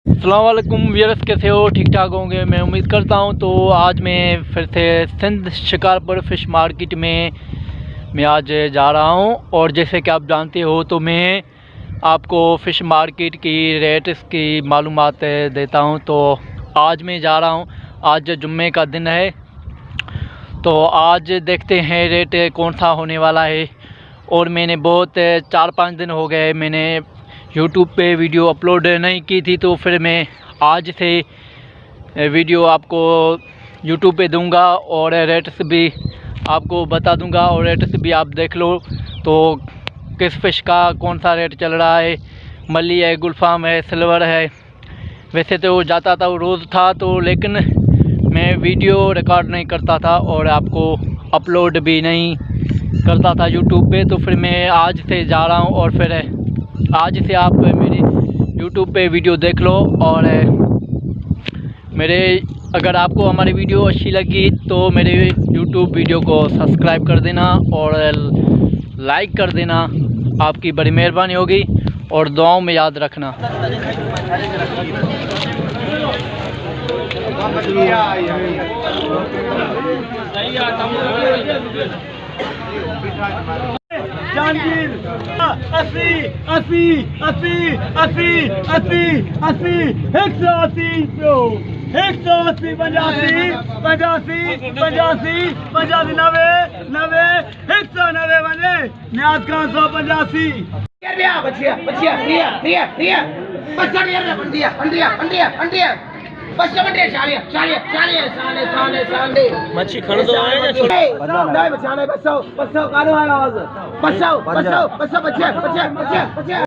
अस्सलाम वालेकुम व्यूअर्स, कैसे हो? ठीक ठाक होंगे मैं उम्मीद करता हूं। तो आज मैं फिर से सिंध शिकारपुर फ़िश मार्केट में मैं आज जा रहा हूं। और जैसे कि आप जानते हो तो मैं आपको फ़िश मार्केट की रेट्स की मालूमात देता हूं। तो आज मैं जा रहा हूं, आज जुम्मे का दिन है, तो आज देखते हैं रेट कौन सा होने वाला है। और मैंने बहुत 4-5 दिन हो गए मैंने यूट्यूब पे वीडियो अपलोड नहीं की थी, तो फिर मैं आज से वीडियो आपको यूट्यूब पे दूंगा और रेट्स भी आपको बता दूंगा और रेट्स भी आप देख लो तो किस फ़िश का कौन सा रेट चल रहा है। मल्ली है, गुलफाम है, सिल्वर है। वैसे तो जाता था रोज़ था, तो लेकिन मैं वीडियो रिकॉर्ड नहीं करता था और आपको अपलोड भी नहीं करता था यूट्यूब पे। तो फिर मैं आज से जा रहा हूँ और फिर आज से आप मेरे यूट्यूब पे वीडियो देख लो। और मेरे अगर आपको हमारी वीडियो अच्छी लगी तो मेरे यूट्यूब वीडियो को सब्सक्राइब कर देना और लाइक कर देना, आपकी बड़ी मेहरबानी होगी। और दुआओं में याद रखना। जहांगीर 80 80 80 80 80 80 180 180 85 85 85 85 90 90 190 बने न्याज का 185 बचिया बचिया रिया रिया रिया बच्चा रिया रे बंदिया बंदिया बंदिया बंदिया बच्चा बंदिया चालिया चालिया चालिया साले साले साले मच्छी खड़ दो आए ना छोटे नहीं बचाने बच्चा बच्चा कालो है आवाज बच्चा बच्चा बच्चा बच्चा बच्चा बच्चा